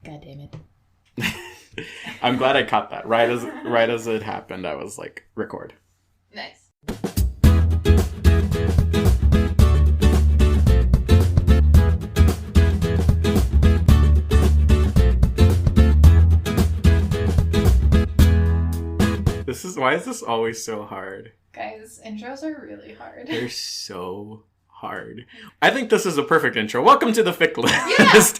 God damn it. I'm glad I caught that. Right as it happened, I was like, record. Nice. Why is this always so hard? Guys, intros are really hard. They're so hard. I think this is a perfect intro. Welcome to the Fic List.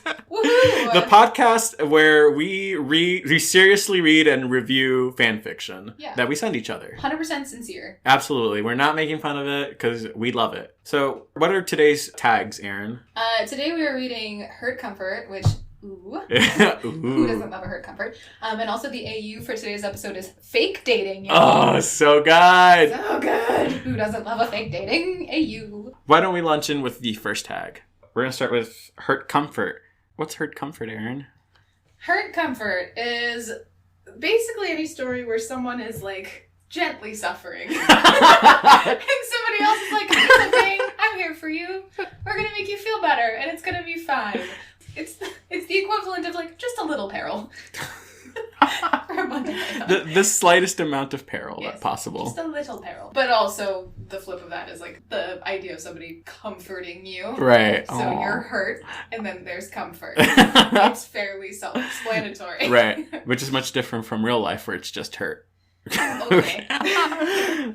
Yeah! Woohoo! The podcast where we seriously read and review fan fiction that we send each other. 100% sincere. Absolutely. We're not making fun of it because we love it. So, what are today's tags, Erin? Today we are reading Hurt Comfort, which... Ooh. Ooh. Who doesn't love a hurt comfort? And also the AU for today's episode is fake dating. Oh, so good. So good. Who doesn't love a fake dating? AU. Why don't we launch in with the first tag? We're going to start with Hurt Comfort. What's Hurt Comfort, Erin? Hurt Comfort is basically any story where someone is like gently suffering. And somebody else is like, it's okay, I'm here for you. We're going to make you feel better and it's going to be fine. It's the equivalent of, like, just a little peril. For a Monday night. The slightest amount of peril that's possible. Just a little peril. But also, the flip of that is, like, the idea of somebody comforting you. Right. So you're hurt, and then there's comfort. It's fairly self-explanatory. Right. Which is much different from real life, where it's just hurt. Okay.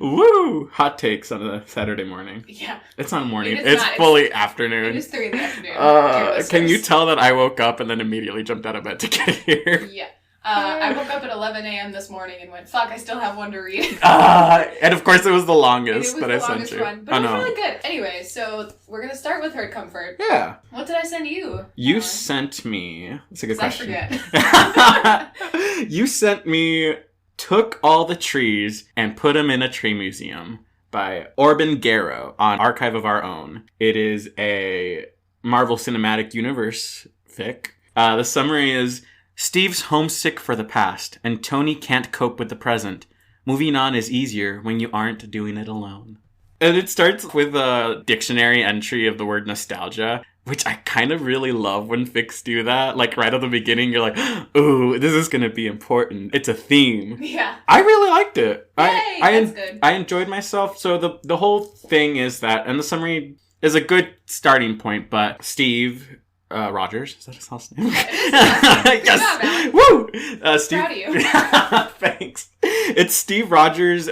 Woo! Hot takes on a Saturday morning. Yeah. It's not morning. It's fully afternoon. It is 3 in the afternoon. Can you tell that I woke up and then immediately jumped out of bed to get here? Yeah. I woke up at 11 a.m. this morning and went, fuck, I still have one to read. And of course it was the longest that I sent you. One, but it was really good. Anyway, so we're going to start with Hurt Comfort. Yeah. What did I send you? You sent me... That's a good question. I forget. You sent me... Took All the Trees and Put 'Em in a Tree Museum by Orban Garrow on Archive of Our Own. It is a Marvel Cinematic Universe fic. The summary is, Steve's homesick for the past, and Tony can't cope with the present. Moving on is easier when you aren't doing it alone. And it starts with a dictionary entry of the word nostalgia, which I kind of really love when fics do that. Like, right at the beginning, you're like, ooh, this is going to be important. It's a theme. Yeah. I really liked it. Yay, that's good. I enjoyed myself. So the whole thing is that, and the summary is a good starting point, but Steve... Rogers, is that his last name? Yes! Woo! Steve... Proud of you. Thanks. It's Steve Rogers,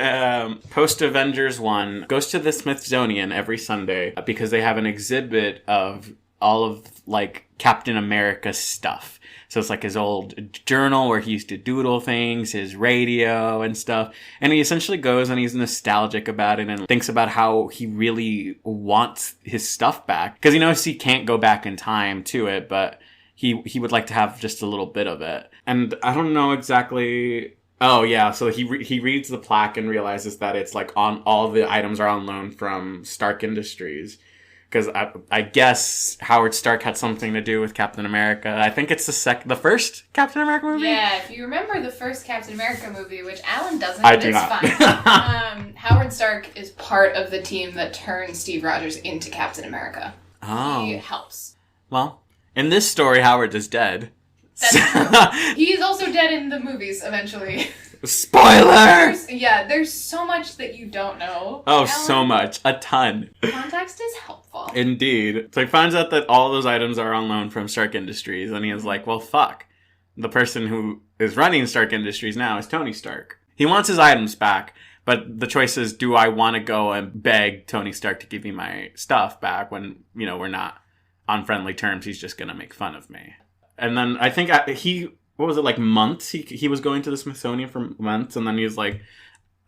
post-Avengers 1, goes to the Smithsonian every Sunday because they have an exhibit of all of, like, Captain America stuff. So it's like his old journal where he used to doodle things, his radio and stuff. And he essentially goes and he's nostalgic about it and thinks about how he really wants his stuff back. Because he knows he can't go back in time to it, but he would like to have just a little bit of it. And I don't know exactly... Oh, yeah, so he reads the plaque and realizes that it's like on all the items are on loan from Stark Industries. Because I guess Howard Stark had something to do with Captain America. I think it's the first Captain America movie? Yeah, if you remember the first Captain America movie, which Alan doesn't, I but do it's not. fine. Howard Stark is part of the team that turned Steve Rogers into Captain America. Oh. He helps. Well, in this story, Howard is dead. He's also dead in the movies, eventually. Spoiler! There's so much that you don't know. Oh, Alan. so much. A ton. Context is helpful. Indeed. So he finds out that all those items are on loan from Stark Industries, and he is like, well, fuck. The person who is running Stark Industries now is Tony Stark. He wants his items back, but the choice is, do I want to go and beg Tony Stark to give me my stuff back when, we're not on friendly terms? He's just going to make fun of me. And then I think what was it, like months? He was going to the Smithsonian for months, and then he was like,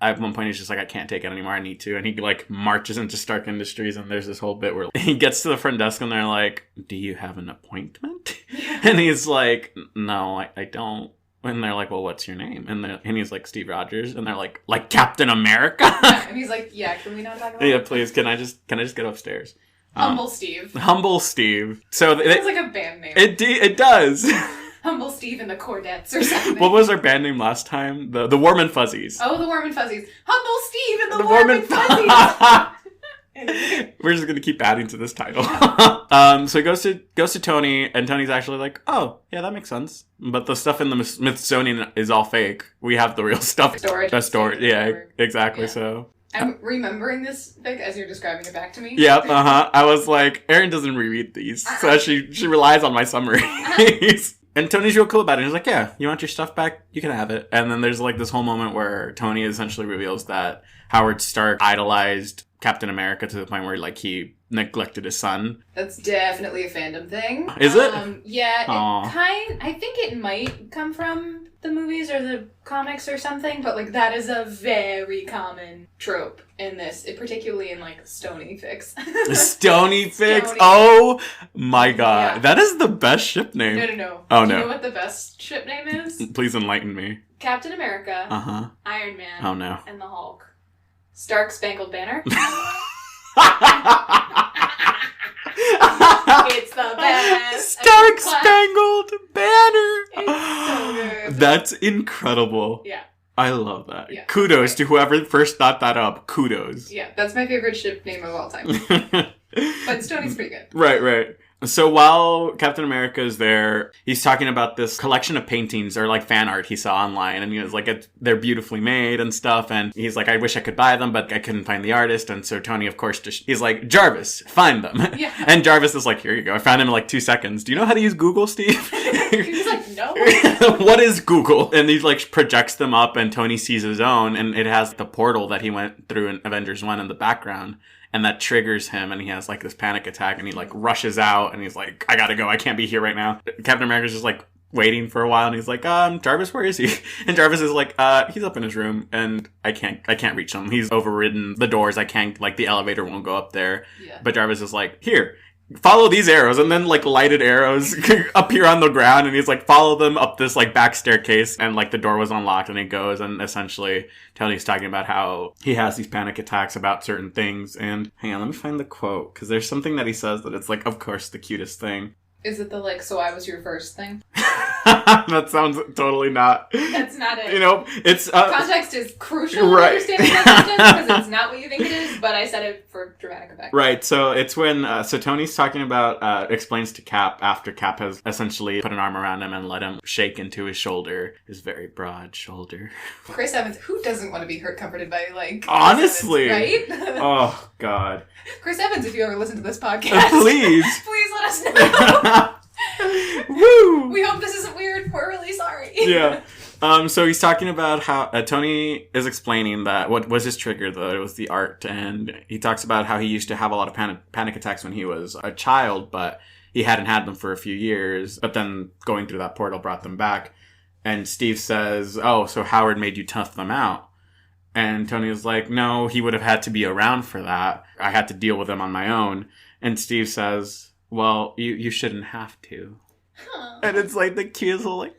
at one point he's just like, I can't take it anymore, I need to. And he like marches into Stark Industries, and there's this whole bit where he gets to the front desk and they're like, do you have an appointment? And he's like, no, I don't. And they're like, well, what's your name? And he's like, Steve Rogers. And they're like Captain America? Yeah, and he's like, yeah, can we not talk about Yeah, that? please, can I just get upstairs? Humble Steve. Humble Steve. So Sounds like a band name. It does. Humble Steve and the Cordettes or something. What was our band name last time? The Warm and Fuzzies. Oh, the Warm and Fuzzies. Humble Steve and the Warm and Fuzzies. We're just gonna keep adding to this title. So he goes to Tony, and Tony's actually like, oh, yeah, that makes sense. But the stuff in the Smithsonian is all fake. We have the real stuff. Storage. Yeah, exactly. Yeah. So I'm remembering this, Vic, as you're describing it back to me. Yep, I was like, Erin doesn't reread these, so she relies on my summaries. And Tony's real cool about it. He's like, yeah, you want your stuff back? You can have it. And then there's like this whole moment where Tony essentially reveals that Howard Stark idolized Captain America to the point where like he neglected his son. That's definitely a fandom thing. Is it? Yeah, I think it might come from the movies or the comics or something, but like that is a very common trope in this, particularly in like Stony fics. Stony fics? Oh my god. Yeah. That is the best ship name. No. Oh, Do no. you know what the best ship name is? Please enlighten me. Captain America, Iron Man, oh no, and the Hulk. Stark Spangled Banner. It's the best. Stark Spangled Banner. It's so good. That's incredible. Yeah. I love that. Yeah. Kudos to whoever first thought that up. Kudos. Yeah, that's my favorite ship name of all time. But Stoney's pretty good. Right. So while Captain America is there, he's talking about this collection of paintings or like fan art he saw online, and he was like, they're beautifully made and stuff, and he's like, I wish I could buy them, but I couldn't find the artist. And so Tony, of course, he's like, Jarvis, find them. Yeah. And Jarvis is like, here you go. I found him in like 2 seconds. Do you know how to use Google, Steve? He's like, no. What is Google? And he like projects them up, and Tony sees his own, and it has the portal that he went through in Avengers 1 in the background. And that triggers him, and he has, like, this panic attack, and he, like, rushes out, and he's like, I gotta go, I can't be here right now. Captain America's just, like, waiting for a while, and he's like, Jarvis, where is he? And Jarvis is like, he's up in his room, and I can't reach him. He's overridden the doors, I can't, like, the elevator won't go up there. Yeah. But Jarvis is like, here, follow these arrows, and then, like, lighted arrows appear on the ground, and he's like, follow them up this, like, back staircase, and, like, the door was unlocked, and he goes, and essentially Tony's talking about how he has these panic attacks about certain things, and hang on, let me find the quote, because there's something that he says that it's, like, of course, the cutest thing. Is it the, like, so I was your first thing? That sounds totally not. That's not it. You know, it's... Context is crucial in understanding that sentence, because it's not what you think it is, but I said it for dramatic effect. Right, so it's when... so Tony's talking about... explains to Cap, after Cap has essentially put an arm around him and let him shake into his shoulder. His very broad shoulder. Chris Evans, who doesn't want to be comforted by, like... Honestly! Evans, right? Oh, God. Chris Evans, if you ever listen to this podcast... Please! Please let us know! Woo! We hope this isn't weird. We're really sorry. Yeah. So he's talking about how Tony is explaining that what was his trigger, though. It was the art. And he talks about how he used to have a lot of panic attacks when he was a child, but he hadn't had them for a few years. But then going through that portal brought them back. And Steve says, oh, so Howard made you tough them out. And Tony was like, no, he would have had to be around for that. I had to deal with them on my own. And Steve says... well, you shouldn't have to. Huh. And it's like the cutest little like...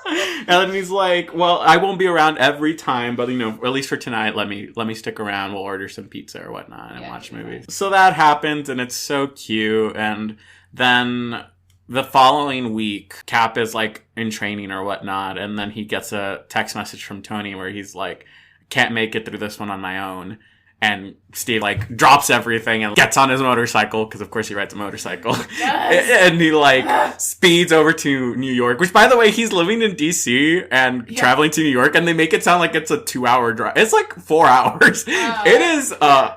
and then he's like, well, I won't be around every time, but, you know, at least for tonight, let me stick around. We'll order some pizza or whatnot and watch movies. So that happens, and it's so cute. And then the following week, Cap is, like, in training or whatnot, and then he gets a text message from Tony where he's like, can't make it through this one on my own. And Steve, like, drops everything and gets on his motorcycle, because, of course, he rides a motorcycle. Yes. And he, like, speeds over to New York, which, by the way, he's living in D.C. and traveling to New York, and they make it sound like it's a 2-hour drive. It's, like, 4 hours. It is,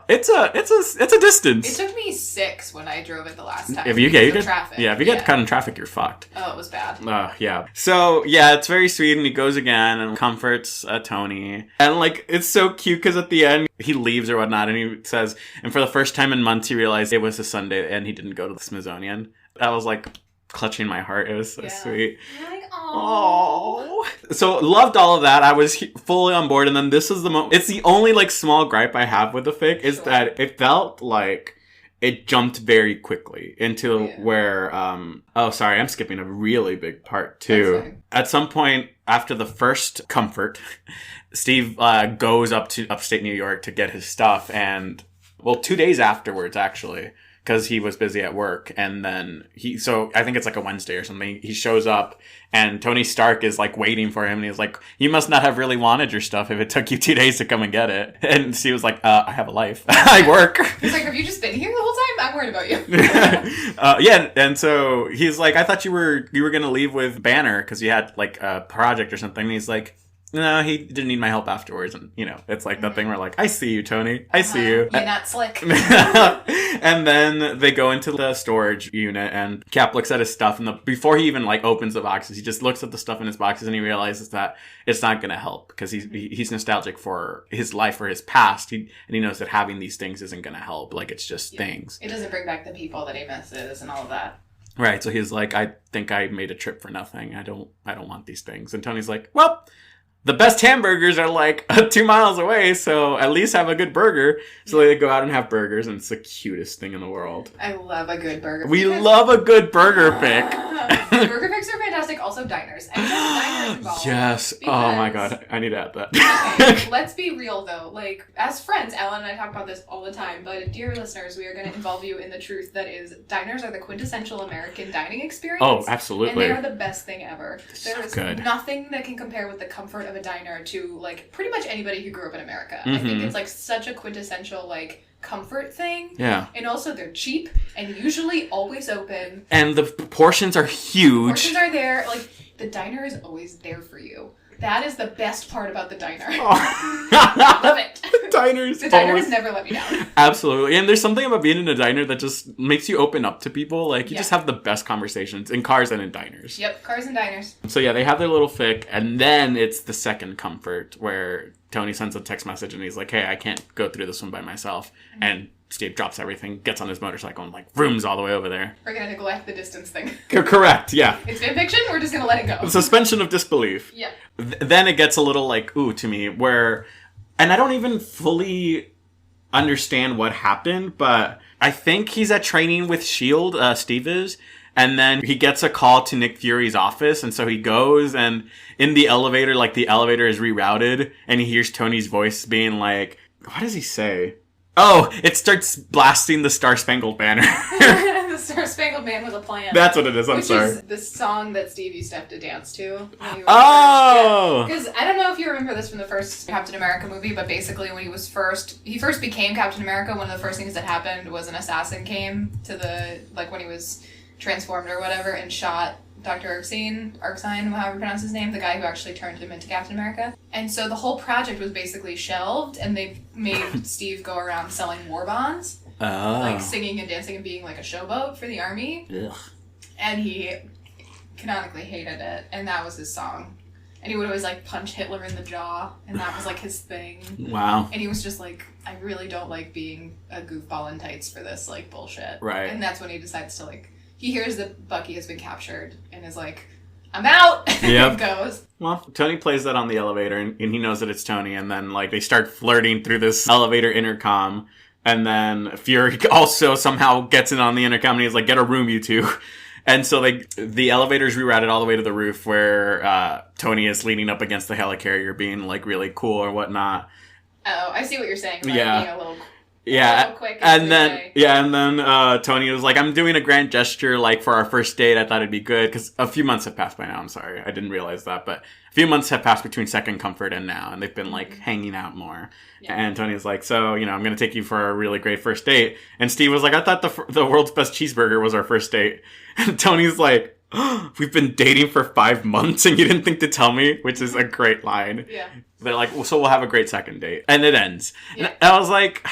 it's a distance. It took me 6 when I drove it the last time. If you get traffic. Yeah, if you get caught in traffic, you're fucked. Oh, it was bad. Yeah. So, yeah, it's very sweet, and he goes again and comforts Tony. And, like, it's so cute, because at the end, he leaves or whatnot, and he says, and for the first time in months, he realized it was a Sunday and he didn't go to the Smithsonian. That was like clutching my heart. It was so sweet. You're like, oh. So loved all of that. I was fully on board, and then this is the moment. It's the only like small gripe I have with the fic is that it felt like it jumped very quickly into where, oh, sorry, I'm skipping a really big part too. At some point after the first comfort, Steve goes up to upstate New York to get his stuff, and, well, 2 days afterwards, actually, because he was busy at work. And then so I think it's like a Wednesday or something. He shows up and Tony Stark is like waiting for him. And he's like, you must not have really wanted your stuff if it took you 2 days to come and get it. And Steve was like, I have a life. I work. He's like, have you just been here the whole time? I'm worried about you. Yeah. And so he's like, I thought you were going to leave with Banner because you had like a project or something. And he's like, no, he didn't need my help afterwards. And, it's like that thing where like, I see you, Tony. I see you. You're not slick. And then they go into the storage unit and Cap looks at his stuff. And before he even like opens the boxes, he just looks at the stuff in his boxes and he realizes that it's not going to help because he's nostalgic for his life or his past. And he knows that having these things isn't going to help. Like, it's just things. It doesn't bring back the people that he misses and all of that. Right. So he's like, I think I made a trip for nothing. I don't want these things. And Tony's like, well, the best hamburgers are like 2 miles away, so at least have a good burger. So they go out and have burgers, and it's the cutest thing in the world. I love a good burger. We love a good burger pick. Burger picks are fantastic. Also, diners. Anytime diners involved. Yes. Oh my god. I need to add that. Okay, let's be real, though. Like, as friends, Alan and I talk about this all the time, but dear listeners, we are going to involve you in the truth that is diners are the quintessential American dining experience. Oh, absolutely. And they are the best thing ever. There is good. Nothing that can compare with the comfort of a diner to, like, pretty much anybody who grew up in America. I think it's, like, such a quintessential, like, comfort thing. Yeah. And also they're cheap and usually always open. And the portions are huge. Portions are there. Like, the diner is always there for you. That is the best part about the diner. Oh. Love it. The diner has never let me down. Absolutely. And there's something about being in a diner that just makes you open up to people. Like, you just have the best conversations in cars and in diners. Yep, cars and diners. So yeah, they have their little fic, and then it's the second comfort where Tony sends a text message and he's like, hey, I can't go through this one by myself. Mm-hmm. And Steve drops everything, gets on his motorcycle, and like rooms all the way over there. We're going to neglect the distance thing. Correct, yeah. It's fanfiction, we're just going to let it go. Suspension of disbelief. Yeah. Then it gets a little like, ooh, to me, where, and I don't even fully understand what happened, but I think he's at training with S.H.I.E.L.D., Steve is, and then he gets a call to Nick Fury's office, and so he goes, and in the elevator, like, the elevator is rerouted, and he hears Tony's voice being like, what does he say? Oh, it starts blasting the Star Spangled Banner. The Star Spangled Man was a plan. That's what it is, I'm sorry. Which is the song that Steve used to have to dance to. Oh! Because I don't know if you remember this from the first Captain America movie, but basically when he first became Captain America, one of the first things that happened was an assassin came to when he was transformed or whatever, and shot Dr. Erskine, however you pronounce his name, the guy who actually turned him into Captain America. And so the whole project was basically shelved, and they made Steve go around selling war bonds. Oh. Like singing and dancing and being like a showboat for the army. Ugh. And he canonically hated it, and that was his song. And he would always like punch Hitler in the jaw, and that was like his thing. Wow. And he was just like, I really don't like being a goofball in tights for this like bullshit. Right. And that's when he decides to like, he hears that Bucky has been captured and is like, I'm out! Yep. And goes. Well, Tony plays that on the elevator, and he knows that it's Tony, and then like they start flirting through this elevator intercom, and then Fury also somehow gets in on the intercom, and he's like, get a room, you two. And so the elevator's rerouted all the way to the roof where Tony is leaning up against the helicarrier being like really cool or whatnot. Oh, I see what you're saying. Like Yeah. being a little quick and then Tony was like, I'm doing a grand gesture like for our first date. I thought it'd be good because a few months have passed by now. I'm sorry, I didn't realize that, but a few months have passed between Second Comfort and now, and they've been like hanging out more. Yeah. And Tony was like, so I'm gonna take you for a really great first date. And Steve was like, I thought the world's best cheeseburger was our first date. And Tony's like, oh, we've been dating for 5 months and you didn't think to tell me, which is a great line. Yeah. They're like, well, so we'll have a great second date, and it ends. Yeah. And I was like.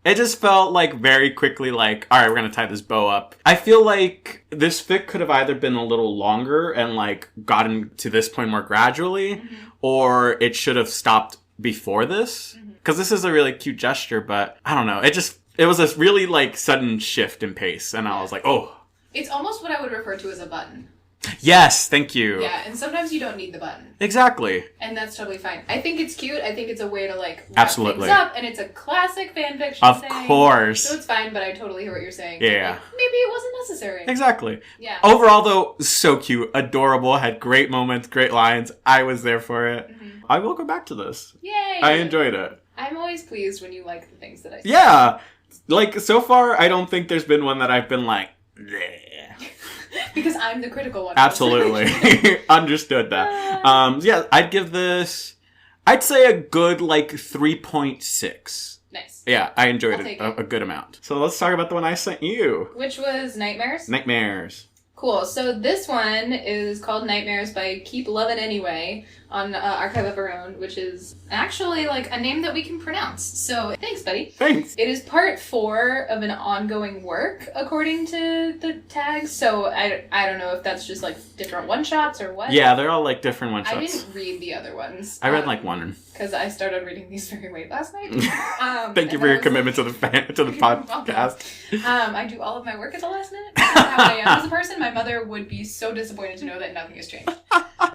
It just felt like very quickly like, all right, we're going to tie this bow up. I feel like this fic could have either been a little longer and like gotten to this point more gradually, or it should have stopped before this. Because this is a really cute gesture, but I don't know. It was a really like sudden shift in pace. And I was like, oh. It's almost what I would refer to as a button. Yes, thank you. Yeah, and sometimes you don't need the button. Exactly. And that's totally fine. I think it's cute. I think it's a way to, like, wrap Absolutely. things up, and it's a classic fanfiction Of thing. course. So it's fine, but I totally hear what you're saying. Yeah. Like, maybe it wasn't necessary. Exactly. Yeah. Overall, though, so cute, adorable, had great moments, great lines. I was there for it. Mm-hmm. I will go back to this. Yay! I enjoyed it. I'm always pleased when you like the things that I say. Yeah. Like, so far, I don't think there's been one that I've been like, bleh. Because I'm the critical one. Absolutely. Understood that. Yeah, I'd give this, I'd say a good, like, 3.6. Nice. Yeah, I enjoyed I'll it take a good amount. So let's talk about the one I sent you. Which was Nightmares? Nightmares. Cool. So this one is called Nightmares by Keep Lovin' Anyway on Archive of Our Own, which is actually like a name that we can pronounce. So thanks, buddy. Thanks. It is part 4 of an ongoing work, according to the tags. So I don't know if that's just like different one-shots or what. Yeah, they're all like different one-shots. I didn't read the other ones. I read like one. Because I started reading these very late last night. Thank you for your commitment to the podcast. I do all of my work at the last minute. That's how I am as a person. My mother would be so disappointed to know that nothing has changed.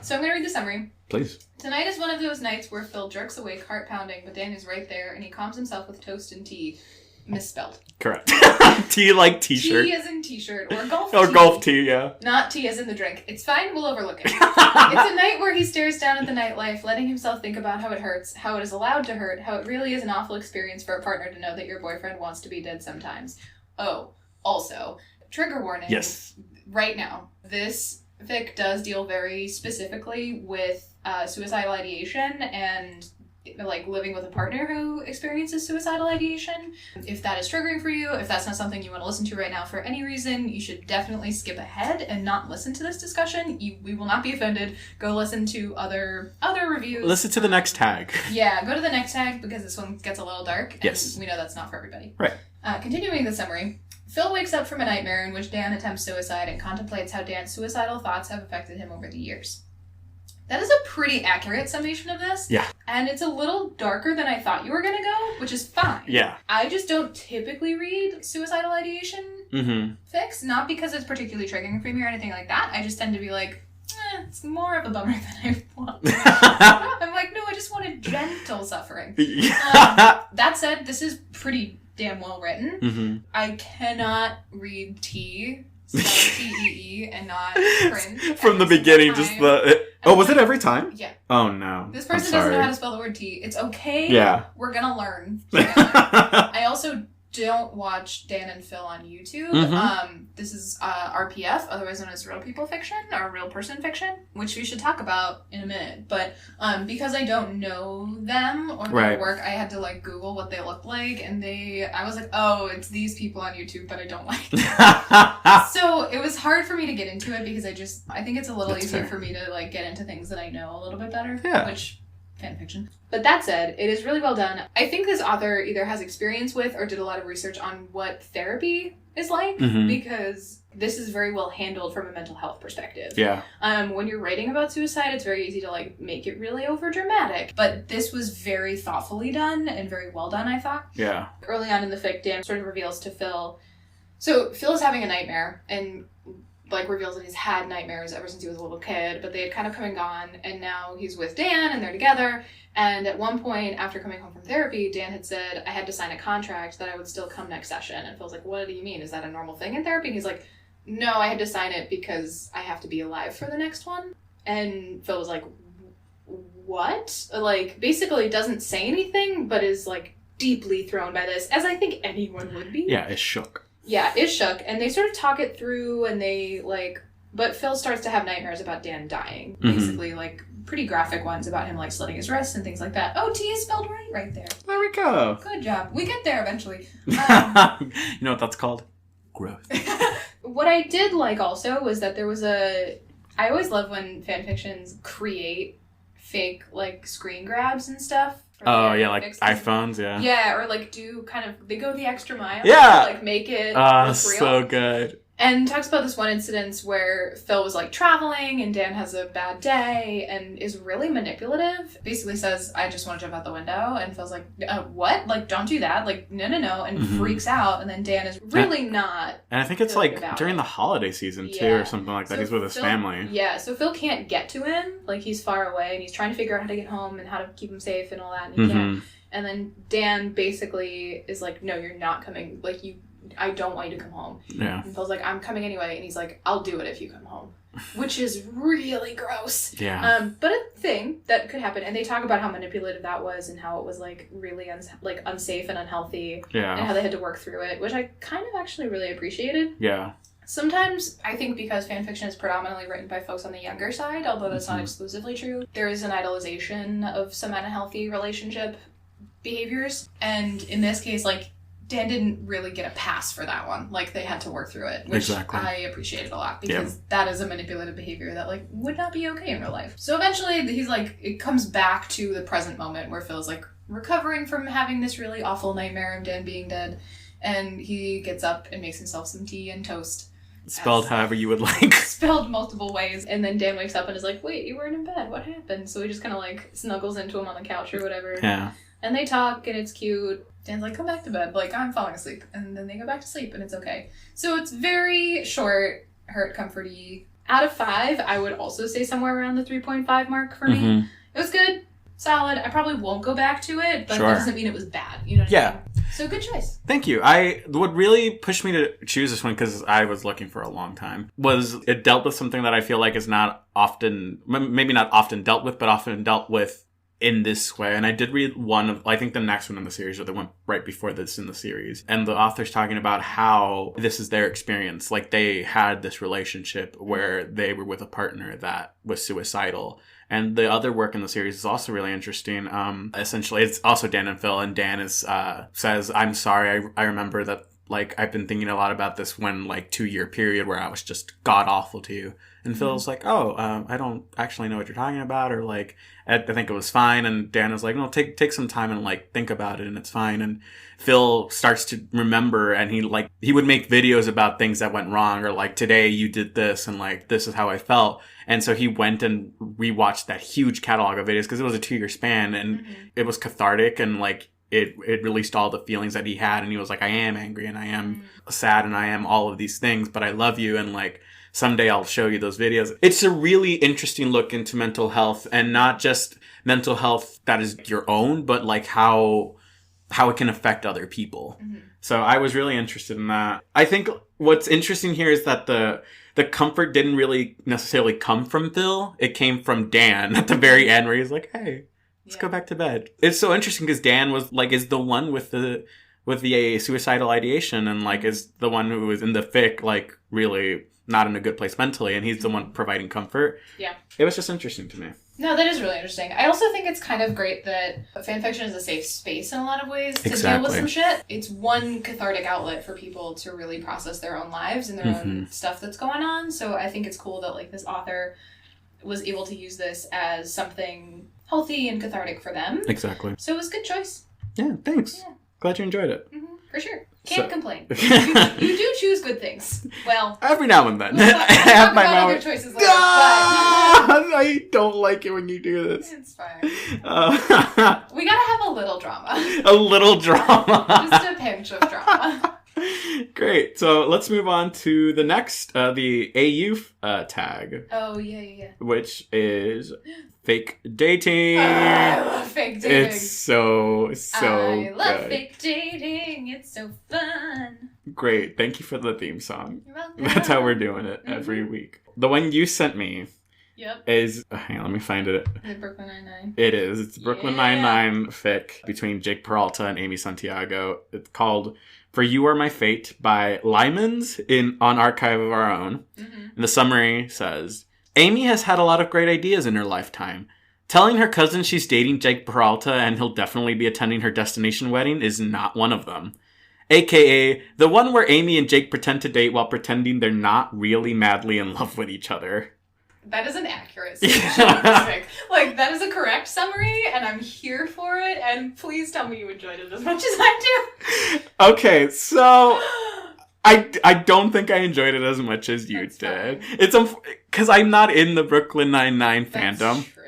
So I'm going to read the summary. Please. Tonight is one of those nights where Phil jerks awake, heart pounding, but Dan is right there, and he calms himself with toast and tea. Misspelled. Correct. Tea like t-shirt. Tea as in t-shirt, or golf tea. Or golf tea, yeah. Not tea as in the drink. It's fine, we'll overlook it. It's a night where he stares down at the nightlife, letting himself think about how it hurts, how it is allowed to hurt, how it really is an awful experience for a partner to know that your boyfriend wants to be dead sometimes. Oh, also, trigger warning. Yes. Right now, this fic does deal very specifically with suicidal ideation and like living with a partner who experiences suicidal ideation. If that is triggering for you, if that's not something you want to listen to right now for any reason, you should definitely skip ahead and not listen to this discussion. We will not be offended. Go listen to other reviews. Listen to the next tag. Yeah, go to the next tag because this one gets a little dark. And yes. We know that's not for everybody. Right. Continuing the summary. Phil wakes up from a nightmare in which Dan attempts suicide and contemplates how Dan's suicidal thoughts have affected him over the years. That is a pretty accurate summation of this. Yeah. And it's a little darker than I thought you were going to go, which is fine. Yeah. I just don't typically read suicidal ideation fics, not because it's particularly triggering for me or anything like that. I just tend to be like, it's more of a bummer than I want. I'm like, no, I just wanted gentle suffering. That said, this is pretty damn well written. I cannot read T, spelled T-E-E, and not cringe. From the beginning, just the... was it every time? Yeah. Oh, no. This person doesn't know how to spell the word T. It's okay. Yeah. We're gonna learn. I also don't watch Dan and Phil on YouTube. This is RPF, otherwise known as real people fiction, or real person fiction, which we should talk about in a minute. But because I don't know them or their work, I had to like Google what they look like, and I was like, oh, it's these people on YouTube, but I don't like them. So it was hard for me to get into it because I think it's a little easier for me to like get into things that I know a little bit better. Yeah. Which fan fiction. But that said, it is really well done. I think this author either has experience with or did a lot of research on what therapy is like, because this is very well handled from a mental health perspective. Yeah. When you're writing about suicide, it's very easy to like make it really over dramatic. But this was very thoughtfully done and very well done, I thought. Yeah. Early on in the fic, Dan sort of reveals to Phil. So Phil is having a nightmare and like reveals that he's had nightmares ever since he was a little kid, but they had kind of come and gone, and now he's with Dan and they're together. And at one point, after coming home from therapy, Dan had said, I had to sign a contract that I would still come next session. And Phil's like, what do you mean? Is that a normal thing in therapy? And he's like, no, I had to sign it because I have to be alive for the next one. And Phil was like, what? Like, basically doesn't say anything, but is like deeply thrown by this, as I think anyone would be. Yeah, it's shook. Yeah, it's shook. And they sort of talk it through, and they like, but Phil starts to have nightmares about Dan dying. Basically, like, pretty graphic ones about him, like, slitting his wrists and things like that. Oh, T is spelled right there. There we go. Good job. We get there eventually. You know what that's called? Growth. What I did like also was that there was I always love when fanfictions create fake, like, screen grabs and stuff. Oh, yeah, like iPhones, yeah. Yeah, or, like, they go the extra mile. Yeah! To, like, make it look real. So good. And talks about this one incident where Phil was like traveling and Dan has a bad day and is really manipulative. Basically says, I just want to jump out the window. And Phil's like, what? Like, don't do that. Like, no. And freaks out. And then Dan is really not. And I think it's like during the holiday season too, or something like that. He's with his family. Yeah. So Phil can't get to him. Like, he's far away and he's trying to figure out how to get home and how to keep him safe and all that. And he can't. And then Dan basically is like, no, you're not coming. Like, I don't want you to come home. Yeah. And Phil's like, I'm coming anyway. And he's like, I'll do it if you come home. which is really gross. Yeah. But a thing that could happen, and they talk about how manipulative that was and how it was like really unsafe and unhealthy, Yeah. and how they had to work through it, which I kind of actually really appreciated. Yeah. Sometimes, I think because fanfiction is predominantly written by folks on the younger side, although that's not exclusively true, there is an idolization of some unhealthy relationship behaviors. And in this case, like, Dan didn't really get a pass for that one. Like, they had to work through it, which I appreciated a lot, because that is a manipulative behavior that, like, would not be okay in real life. So eventually, he's like, it comes back to the present moment where Phil's, like, recovering from having this really awful nightmare of Dan being dead, and he gets up and makes himself some tea and toast. Spelled however you would like. Spelled multiple ways. And then Dan wakes up and is like, wait, you weren't in bed. What happened? So he just kind of like snuggles into him on the couch or whatever. Yeah. And they talk and it's cute. Dan's like, come back to bed. Like, I'm falling asleep. And then they go back to sleep and it's okay. So it's very short, hurt, comforty. Out of 5, I would also say somewhere around the 3.5 mark for me. It was good. Solid. I probably won't go back to it, but that doesn't mean it was bad. You know what I mean? So good choice. Thank you. What really pushed me to choose this one, because I was looking for a long time, was it dealt with something that I feel like is not often, maybe not often dealt with, but often dealt with in this way. And I did read I think the next one in the series, or the one right before this in the series. And the author's talking about how this is their experience. Like, they had this relationship where they were with a partner that was suicidal. And the other work in the series is also really interesting. Essentially, it's also Dan and Phil, and Dan says, I'm sorry, I remember that, like, I've been thinking a lot about this 2-year period where I was just god-awful to you. And Phil's like, I don't actually know what you're talking about, or, like, I think it was fine. And Dan is like, no, take some time and, like, think about it, and it's fine. And Phil starts to remember, and he would make videos about things that went wrong, or, like, today you did this, and, like, this is how I felt. And so he went and rewatched that huge catalog of videos, because it was a 2-year span, and it was cathartic, and, like, it released all the feelings that he had, and he was like, I am angry, and I am sad, and I am all of these things, but I love you, and, like, someday I'll show you those videos. It's a really interesting look into mental health, and not just mental health that is your own, but, like, how it can affect other people. So I was really interested in that. I think what's interesting here is that the comfort didn't really necessarily come from Phil. It came from Dan at the very end, where he's like, hey, let's go back to bed. It's so interesting because Dan is the one with the suicidal ideation, and, like, is the one who was in the fic, like, really not in a good place mentally, and he's the one providing comfort. Yeah. It was just interesting to me. No, that is really interesting. I also think it's kind of great that fanfiction is a safe space in a lot of ways to deal with some shit. It's one cathartic outlet for people to really process their own lives and their own stuff that's going on. So I think it's cool that, like, this author was able to use this as something healthy and cathartic for them. Exactly. So it was a good choice. Yeah, thanks. Yeah. Glad you enjoyed it. For sure. Can't complain. You do choose good things. Well, every now and then. I have my other choices later, I don't like it when you do this. It's fine. We gotta have a little drama. A little drama. Just a pinch of drama. Great. So let's move on to the next, the AU tag. Oh, yeah. Which is fake dating. I love fake dating. It's so I love fake dating. It's so fun. Great. Thank you for the theme song. You're welcome. That's how we're doing it every week. The one you sent me is... hang on, let me find it. Is it Brooklyn Nine-Nine? It is. It's Brooklyn Nine-Nine fic between Jake Peralta and Amy Santiago. It's called For You Are My Fate by Lyman's on Archive of Our Own. And the summary says... Amy has had a lot of great ideas in her lifetime. Telling her cousin she's dating Jake Peralta and he'll definitely be attending her destination wedding is not one of them. AKA, the one where Amy and Jake pretend to date while pretending they're not really madly in love with each other. That is an accurate summation of this fic. Like, that is a correct summary, and I'm here for it, and please tell me you enjoyed it as much as I do. Okay, so... I don't think I enjoyed it as much as you did. Fine. It's because I'm not in the Brooklyn Nine-Nine fandom. True.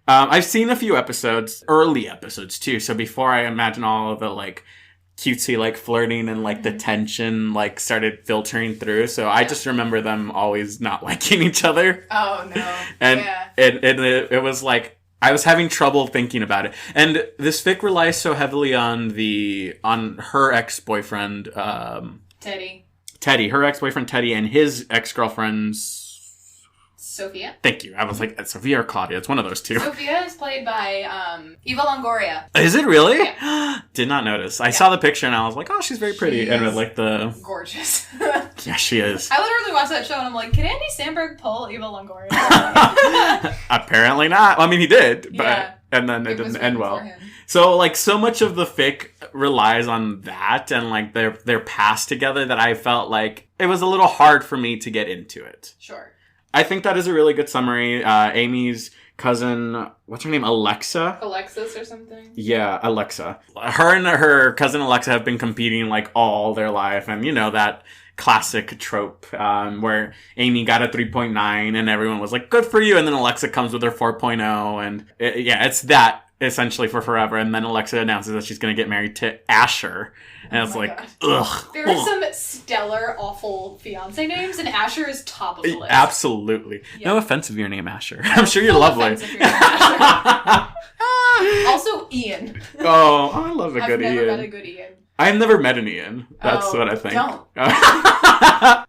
I've seen a few episodes, early episodes too. So before I imagine all of the, like, cutesy, like, flirting and, like, the tension, like, started filtering through. So I just remember them always not liking each other. Oh no! And it was like I was having trouble thinking about it. And this fic relies so heavily on her ex-boyfriend. Teddy, her ex-boyfriend Teddy, and his ex-girlfriend's Sophia. Thank you. I was like, Sophia or Claudia. It's one of those two. Sophia is played by Eva Longoria. Is it really? Yeah. Did not notice. I saw the picture and I was like, oh, she's very pretty. And with like the... Gorgeous. Yeah, she is. I literally watched that show and I'm like, can Andy Samberg pull Eva Longoria? Apparently not. I mean, he did, but... Yeah. And then it didn't end well. So, like, so much of the fic relies on that and, like, their past together that I felt like it was a little hard for me to get into it. Sure. I think that is a really good summary. Amy's cousin, what's her name? Alexa? Alexis or something? Yeah, Alexa. Her and her cousin Alexa have been competing, like, all their life. And, you know, that classic trope where Amy got a 3.9 and everyone was like, good for you. And then Alexa comes with her 4.0. And, it's that. Essentially for forever, and then Alexa announces that she's going to get married to Asher, and it's like, ugh. There are some stellar, awful fiance names, and Asher is top of the list. Absolutely. Yep. No offense if your name Asher. I'm sure you're no lovely. Offense if your name Asher. Also, Ian. Oh, I love a good Ian. I've never met a good Ian. I've never met an Ian. That's what I think. Don't.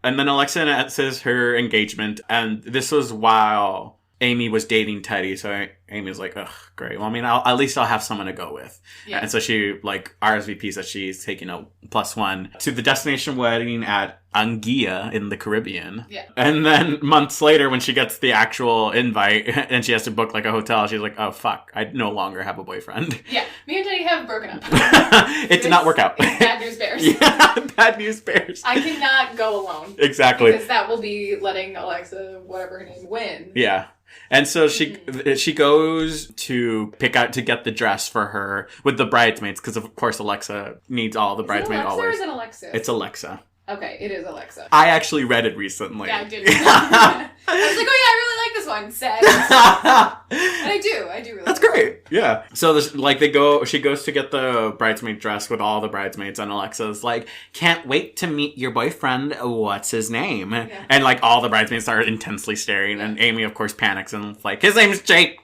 And then Alexa announces her engagement, and this was while Amy was dating Teddy, so Amy's like, ugh, great. Well, I mean, at least I'll have someone to go with. Yeah. And so she, like, RSVPs that she's taking a +1 to the destination wedding at Anguilla in the Caribbean. Yeah. And then months later, when she gets the actual invite and she has to book, like, a hotel, she's like, oh, fuck, I no longer have a boyfriend. Yeah. Me and Teddy have broken up. It did not work out. It's bad news bears. Yeah, bad news bears. I cannot go alone. Exactly. Because that will be letting Alexa, whatever her name, win. Yeah. And so she goes to get the dress for her with the bridesmaids, because of course Alexa needs all the bridesmaids always. Or is it Alexa? It's Alexa. Okay, it is Alexa. I actually read it recently. Yeah, I did. I was like, oh yeah, I really like this one. Sad. And I do really That's like great. it. Yeah. So she goes to get the bridesmaid dress with all the bridesmaids, and Alexa's like, can't wait to meet your boyfriend. What's his name? Yeah. And like all the bridesmaids are intensely staring, and Amy of course panics and like, his name's Jake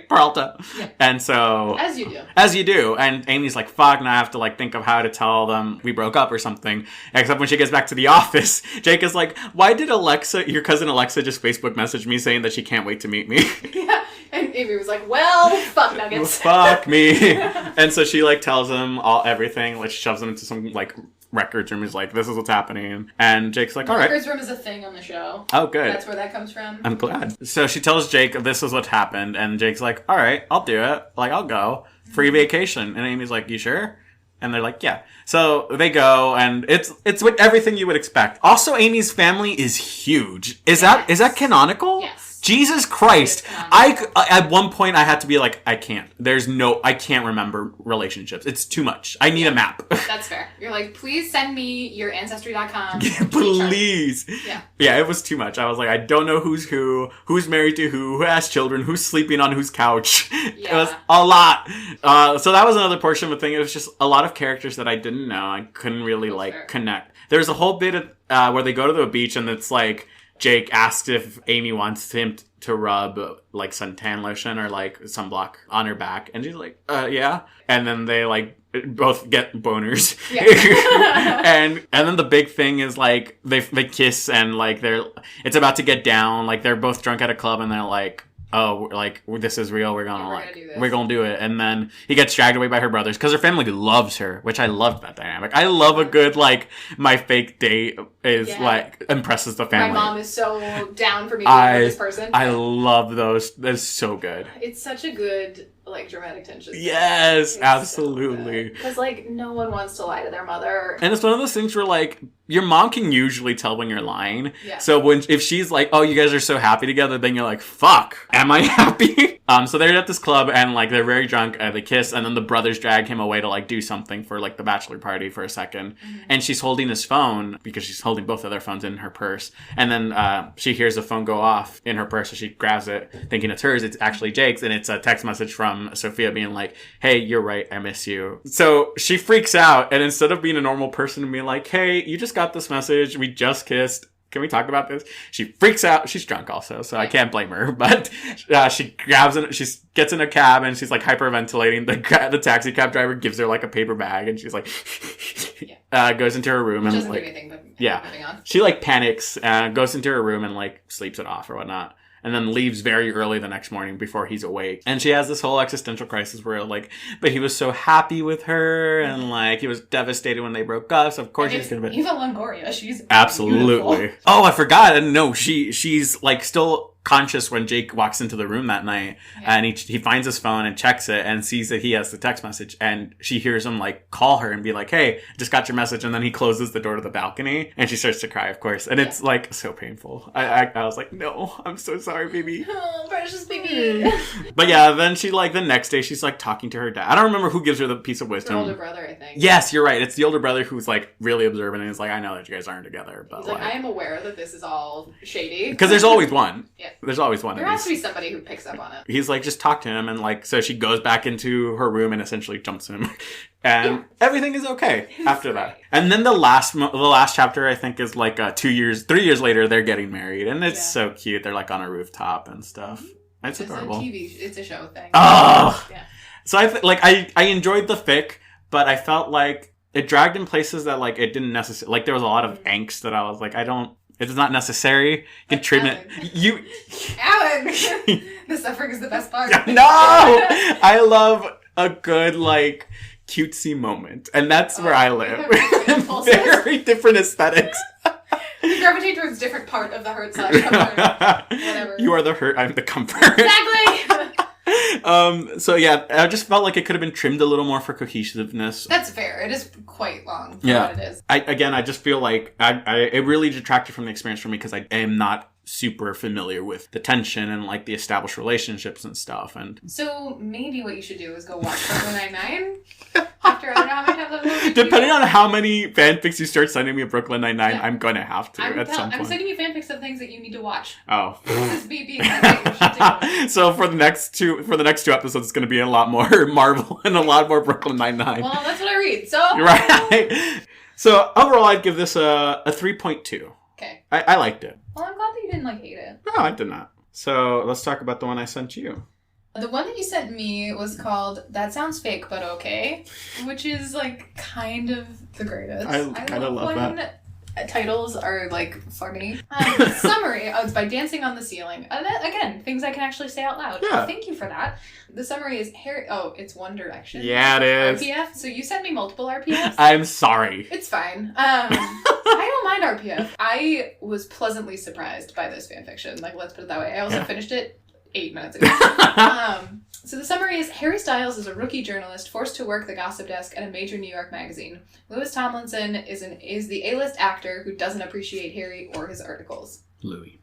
Peralta. Yeah. And so... As you do. And Amy's like, fuck, now I have to like think of how to tell them we broke up or something. Except when she gets back to the office, Jake is like, why did your cousin Alexa just Facebook message me saying that she can't wait to meet me? Yeah. And Amy was like, well, fuck nuggets. Fuck me. And so she like tells him everything, like she shoves him into some like records room. Is like, this is what's happening. And Jake's like, all right. Records room is a thing on the show. Oh, good. That's where that comes from. I'm glad. So she tells Jake this is what happened, and Jake's like, all right, I'll do it. Like, I'll go. Free vacation. And Amy's like, you sure? And they're like, yeah. So they go, and it's with everything you would expect. Also, Amy's family is huge. Is that canonical? Yes. Jesus Christ. At one point I had to be like, I can't remember relationships. It's too much. I need a map. That's fair. You're like, please send me your ancestry.com. Please. Yeah. Yeah, it was too much. I was like, I don't know who's married to who has children, who's sleeping on whose couch. Yeah. It was a lot. So that was another portion of the thing. It was just a lot of characters that I didn't know. I couldn't really connect. There's a whole bit of where they go to the beach and it's like, Jake asked if Amy wants him to rub like suntan lotion or like sunblock on her back, and she's like, yeah. And then they like both get boners. Yeah. and then the big thing is like they kiss and like it's about to get down, like they're both drunk at a club and they're like, oh, like, this is real, we're gonna do it. And then he gets dragged away by her brothers because her family loves her, which I loved that dynamic. I love a good, like, my fake date is, like, impresses the family. My mom is so down for me being with this person. I love those. That's so good. It's such a good, like, dramatic tension. Yes, it's absolutely. Because, like, no one wants to lie to their mother. And it's one of those things where, like, your mom can usually tell when you're lying. Yeah. So if she's like, oh, you guys are so happy together, then you're like, fuck, am I happy? So they're at this club and like they're very drunk, they kiss, and then the brothers drag him away to like do something for like the bachelor party for a second. Mm-hmm. And she's holding his phone because she's holding both of their phones in her purse. And then she hears the phone go off in her purse, so she grabs it thinking it's hers. It's actually Jake's, and it's a text message from Sophia being like, hey, you're right, I miss you. So she freaks out, and instead of being a normal person and being like, hey, you just got this message, we just kissed, can we talk about this? She freaks out. She's drunk also, so I can't blame her. But she gets in a cab and she's like hyperventilating. The taxi cab driver gives her like a paper bag and she's like, goes into her room and doesn't like, do anything, but moving on. She like panics, goes into her room and like sleeps it off or whatnot. and then leaves very early the next morning before he's awake. And she has this whole existential crisis where, like, but he was so happy with her, and, like, he was devastated when they broke up, so of course he's gonna be... Eva Longoria, she's absolutely beautiful. Oh, I forgot. And no, she's, like, still conscious when Jake walks into the room that night, and he finds his phone and checks it and sees that he has the text message, and she hears him, like, call her and be like, hey, just got your message, and then he closes the door to the balcony, and she starts to cry, of course, and it's, like, so painful. I was like, no, I'm so sorry, baby. Oh, precious baby. But yeah, then she, like, the next day, she's, like, talking to her dad. I don't remember who gives her the piece of wisdom. Her older brother, I think. Yes, you're right. It's the older brother who's, like, really observant and is like, I know that you guys aren't together, but, he's like, I am aware that this is all shady. because there's always one. Yeah. There's always one. There has to be somebody who picks up on it. He's like, just talk to him, and, like, so she goes back into her room and essentially jumps him, and everything is okay after that. And then the last chapter, I think, is like 3 years later, they're getting married, and it's so cute. They're, like, on a rooftop and stuff. It's adorable. It's a show thing. Oh, yeah. So I enjoyed the fic, but I felt like it dragged in places that, like, it didn't necessarily, like, there was a lot of angst that I was like, it is not necessary. You can trim it. Alan! The suffering is the best part. No! I love a good, like, cutesy moment. And that's where I live. Very different aesthetics. You gravitate towards different part of the hurt/comfort. Whatever. You are the hurt, I'm the comfort. Exactly! So yeah, I just felt like it could have been trimmed a little more for cohesiveness. That's fair. It is quite long for what it is. I just feel like it really detracted from the experience for me because I am not super familiar with the tension and, like, the established relationships and stuff. And so maybe what you should do is go watch Brooklyn Nine-Nine after I don't know how many times I've depending on how many fanfics you start sending me of Brooklyn Nine-Nine, I'm gonna have to at some point. I'm sending you fanfics of things that you need to watch. Oh. This is me being like, so for the next two episodes, it's gonna be a lot more Marvel and a lot more Brooklyn Nine-Nine. Well, that's what I read, so... Right. So overall, I'd give this a 3.2. Okay. I liked it. Well, I'm glad that you didn't, like, hate it. No, I did not. So let's talk about the one I sent you. The one that you sent me was called That Sounds Fake But Okay, which is, like, kind of the greatest. I kind of love that. Titles are, like, funny. Summary, it's by Dancing on the Ceiling. Again, things I can actually say out loud. Yeah. Thank you for that. The summary is it's One Direction. Yeah, it is. RPF. So you sent me multiple RPFs. I'm sorry. It's fine. I don't mind RPF. I was pleasantly surprised by this fanfiction. Like, let's put it that way. I also finished it 8 minutes ago. So the summary is, Harry Styles is a rookie journalist forced to work the gossip desk at a major New York magazine. Louis Tomlinson is the A-list actor who doesn't appreciate Harry or his articles. Louis.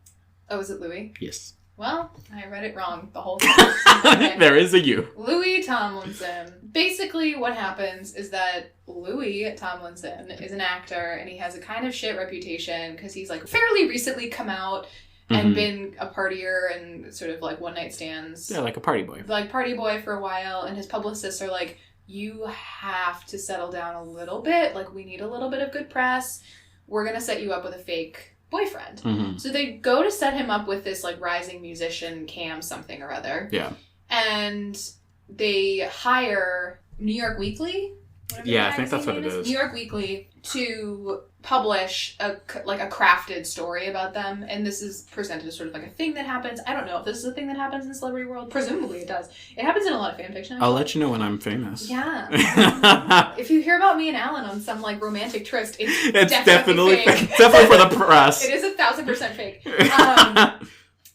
Oh, is it Louis? Yes. Well, I read it wrong the whole time. Okay. There is a you. Louis Tomlinson. Basically, what happens is that Louis Tomlinson is an actor, and he has a kind of shit reputation because he's, like, fairly recently come out and been a partier and sort of, like, one-night stands. Yeah, like a party boy. Like, party boy for a while, and his publicists are like, you have to settle down a little bit. Like, we need a little bit of good press. We're going to set you up with a fake boyfriend. Mm-hmm. So they go to set him up with this, like, rising musician, Cam something or other. Yeah. And they hire New York Weekly? Yeah, I think that's what it is. New York Weekly to publish a crafted story about them, and this is presented as sort of like a thing that happens. I don't know if this is a thing that happens in the celebrity world. Presumably it does. It happens in a lot of fanfiction. I'll let you know when I'm famous. Yeah. If you hear about me and Alan on some, like, romantic tryst, it's definitely fake. Definitely for the press. It is 1,000% fake.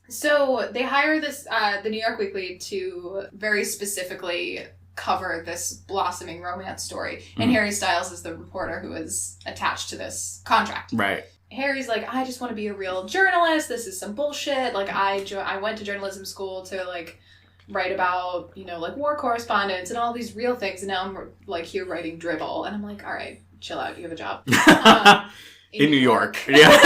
So they hire the New York Weekly to very specifically cover this blossoming romance story. And Harry Styles is the reporter who is attached to this contract. Right. Harry's like, I just want to be a real journalist. This is some bullshit. Like, I went to journalism school to, like, write about, you know, like, war correspondence and all these real things. And now I'm, like, here writing dribble. And I'm like, all right, chill out. You have a job. In New York. Yeah.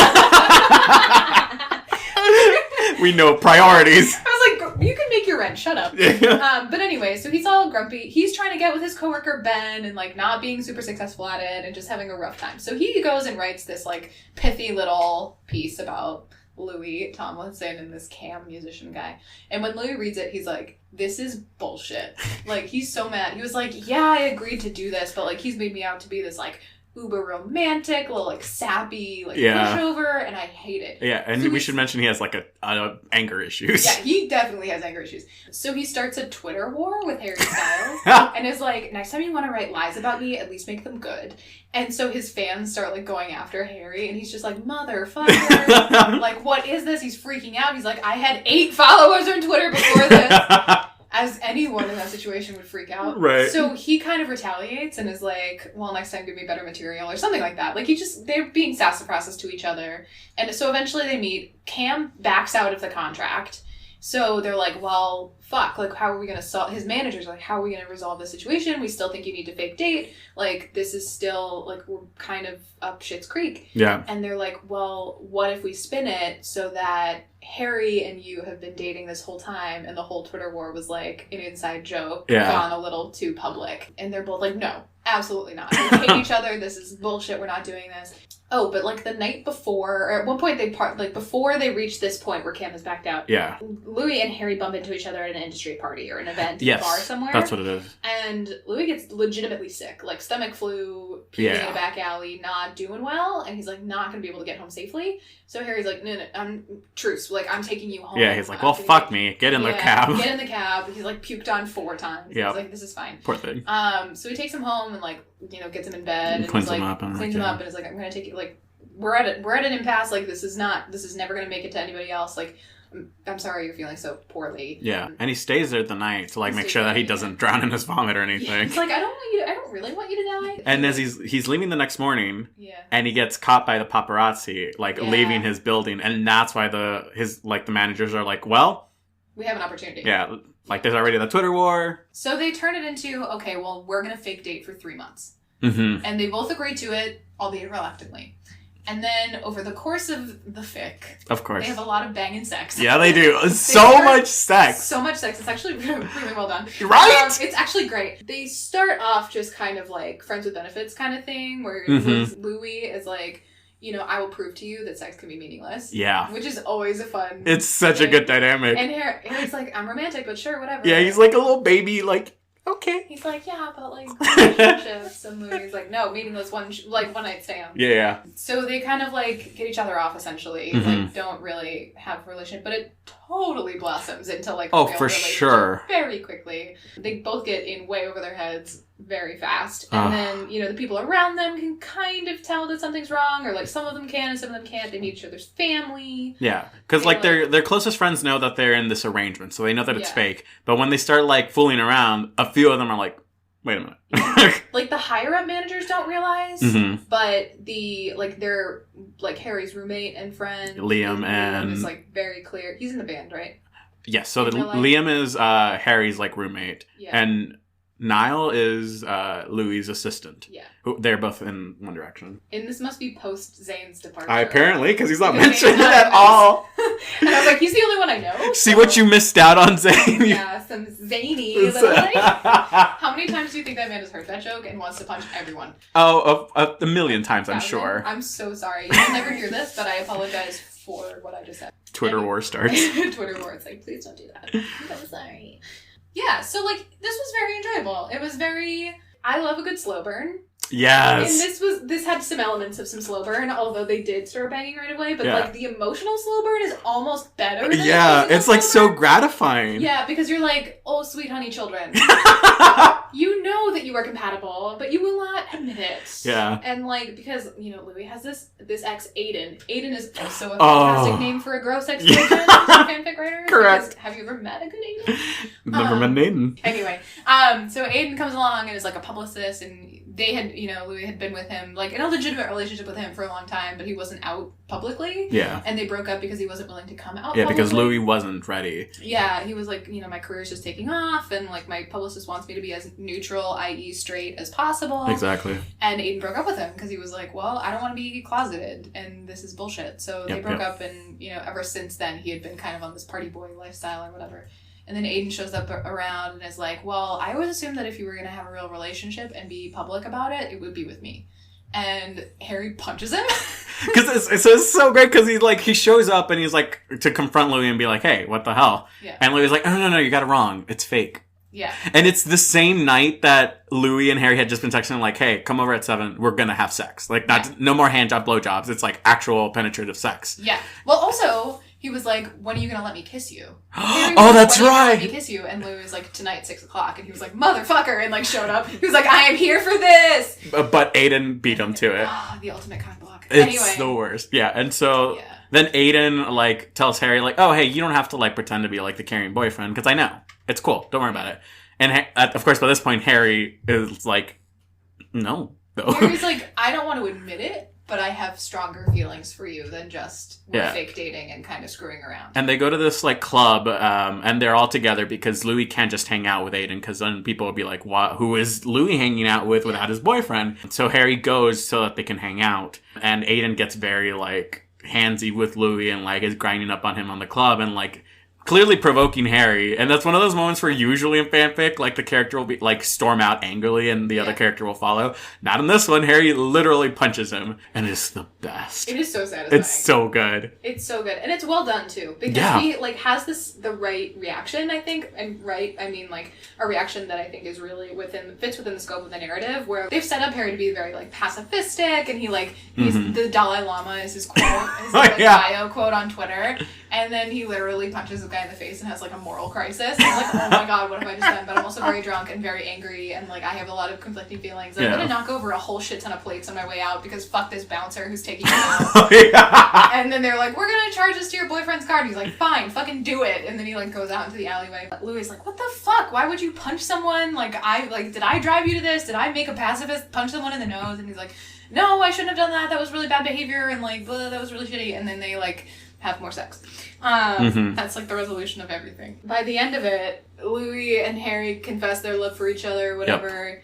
We know priorities. I was like, you can make your rent. Shut up. But anyway, so he's all grumpy. He's trying to get with his coworker Ben and, like, not being super successful at it and just having a rough time. So he goes and writes this, like, pithy little piece about Louis Tomlinson and this Cam musician guy. And when Louis reads it, he's like, this is bullshit. Like, he's so mad. He was like, yeah, I agreed to do this, but, like, he's made me out to be this, like, uber romantic, a little like sappy, like Yeah. pushover, and I hate it. Yeah, and So we should mention he has like a anger issues. Yeah, he definitely has anger issues. So he starts a Twitter war with Harry Styles and is like, next time you want to write lies about me, at least make them good. And so his fans start like going after Harry, and he's just like, motherfucker. Like, what is this? He's freaking out. He's like, I had 8 followers on Twitter before this. As anyone in that situation would freak out. Right. So he kind of retaliates and is like, well, next time give me better material or something like that. Like, they're being sassafrasses to each other. And so eventually they meet. Cam backs out of the contract. So they're like, well, fuck, like, how are we going to solve... His manager's like, how are we going to resolve this situation? We still think you need to fake date. Like, this is still, like, we're kind of up shit's creek. Yeah. And they're like, well, what if we spin it so that Harry and you have been dating this whole time, and the whole Twitter war was, like, an inside joke gone a little too public. And they're both like, no, absolutely not. We hate each other. This is bullshit. We're not doing this. Oh, but, like, the night before, or at one point before they reach this point where Cam has backed out, yeah, Louis and Harry bump into each other at an industry party or an event, yes, bar somewhere. That's what it is. And Louis gets legitimately sick, like stomach flu, puking in a back alley, not doing well, and he's, like, not going to be able to get home safely. So Harry's like, no, I'm truce. Like, I'm taking you home. Yeah, he's like, well, fuck me. Get in the cab. Get in the cab. He's, like, puked on 4 times. Yeah. He's like, this is fine. Poor thing. So he takes him home and, like, you know, gets him in bed. And cleans like, him up. And cleans him up and is like, I'm going to take you, like, we're at an impasse. Like, this is never going to make it to anybody else. Like, I'm sorry you're feeling so poorly. Yeah, and he stays there the night to, like, make sure that he doesn't drown in his vomit or anything. Yeah, it's like, I don't really want you to die. And as he's leaving the next morning, yeah, and he gets caught by the paparazzi, like, leaving his building, and that's why the managers are like, well, we have an opportunity. Yeah, like, there's already the Twitter war. So they turn it into, okay, well, we're gonna fake date for 3 months. Mm-hmm. And they both agree to it, albeit reluctantly. And then, over the course of the fic... Of course. They have a lot of banging sex. Yeah, they do. So much sex. So much sex. It's actually really, really well done. Right? It's actually great. They start off just kind of like friends with benefits kind of thing, where Louis is like, you know, I will prove to you that sex can be meaningless. Yeah. Which is always a fun... It's such a good dynamic. And Harry's like, I'm romantic, but sure, whatever. Yeah, he's like a little baby, like... Okay. He's like, yeah, but, like, relationships. And Louis like, no, meaningless one night stand. Yeah. So they kind of, like, get each other off, essentially. Like, don't really have a relationship. But it totally blossoms into, like, a real for relationship sure. very quickly. They both get in way over their heads very fast. And then, you know, the people around them can kind of tell that something's wrong. Or, like, some of them can and some of them can't. They meet each other's family. Yeah. Because, like, their closest friends know that they're in this arrangement. So they know that it's fake. But when they start, like, fooling around, a few of them are like, wait a minute. Like, the higher-up managers don't realize, but they're, like, Harry's roommate and friend. Liam and... is, like, very clear. He's in the band, right? Yes, so Liam is Harry's, like, roommate. Yeah. And Niall is Louis' assistant. Yeah. They're both in one direction. And this must be post-Zane's departure. Apparently, because he's not mentioned at all. And I was like, he's the only one I know. See what you missed out on, Zane. Yeah, some zany little thing. How many times do you think that man has heard that joke and wants to punch everyone? Oh, a million times, I'm sure. I'm so sorry. You'll never hear this, but I apologize for what I just said. Twitter war starts. Twitter war. It's like, please don't do that. I'm so sorry. Yeah, so, like, this was very enjoyable. It was very... I love a good slow burn. Yes. And this had some elements of some slow burn, although they did start banging right away. But like the emotional slow burn is almost better. Than it's like so gratifying. Yeah, because you're like, oh, sweet honey children. You know that you are compatible, but you will not admit it. Yeah. And like, because, you know, Louis has this ex, Aiden. Aiden is also a fantastic name for a gross ex-boyfriend. Fanfic writer. Correct. Because have you ever met a good Aiden? Never met an Aiden. Anyway, so Aiden comes along and is like a publicist, and they had, you know, Louis had been with him, like, in a legitimate relationship with him for a long time, but he wasn't out publicly. Yeah. And they broke up because he wasn't willing to come out Yeah, publicly. because Louis wasn't ready. Yeah, he was like, you know, my career's just taking off, and, like, my publicist wants me to be as neutral, i.e. straight, as possible. Exactly. And Aiden broke up with him because he was like, well, I don't want to be closeted, and this is bullshit. So they broke up, and, you know, ever since then, he had been kind of on this party boy lifestyle or whatever. And then Aiden shows up around and is like, well, I always assumed that if you were going to have a real relationship and be public about it, it would be with me. And Harry punches him. Because it's so great because he shows up and he's like, to confront Louis and be like, hey, what the hell? Yeah. And Louis is like, oh, no, you got it wrong. It's fake. Yeah. And it's the same night that Louis and Harry had just been texting like, hey, come over at 7. We're going to have sex. Like, no more hand job, blow jobs. It's like actual penetrative sex. Yeah. Well, also, he was like, when are you going to let me kiss you? Oh, that's right. Let me kiss you. And Louis was like, tonight, 6 o'clock. And he was like, motherfucker. And like showed up. He was like, I am here for this. But Aiden beat him to it. Oh, the ultimate cock block. It's the worst. Yeah. And so then Aiden like tells Harry like, oh, hey, you don't have to like pretend to be like the caring boyfriend because I know. It's cool. Don't worry about it. And of course, by this point, Harry is like, no. Harry's like, I don't want to admit it, but I have stronger feelings for you than just fake dating and kind of screwing around. And they go to this like club, and they're all together because Louis can't just hang out with Aiden because then people will be like, who is Louis hanging out with without his boyfriend? So Harry goes so that they can hang out. And Aiden gets very like handsy with Louis and like is grinding up on him on the club and like clearly provoking Harry. And that's one of those moments where usually in fanfic, like the character will be like storm out angrily and the other character will follow. Not in this one. Harry literally punches him and it's the best. It is so satisfying. It's so good. It's so good. And it's well done too. Because he like has the right reaction, I think. And I mean like a reaction that I think is really fits within the scope of the narrative where they've set up Harry to be very like pacifistic and he's the Dalai Lama is his quote, his bio quote on Twitter. And then he literally punches a guy in the face and has like a moral crisis. And like, oh my god, what have I just done? But I'm also very drunk and very angry and like I have a lot of conflicting feelings. I'm gonna knock over a whole shit ton of plates on my way out because fuck this bouncer who's taking me out. And then they're like, we're gonna charge this to your boyfriend's card. And he's like, fine, fucking do it. And then he like goes out into the alleyway. Louis is like, what the fuck? Why would you punch someone? Like did I drive you to this? Did I make a pacifist punch someone in the nose? And he's like, no, I shouldn't have done that. That was really bad behavior and like blah, that was really shitty. And then they like have more sex. That's like the resolution of everything. By the end of it, Louis and Harry confess their love for each other, whatever. Yep.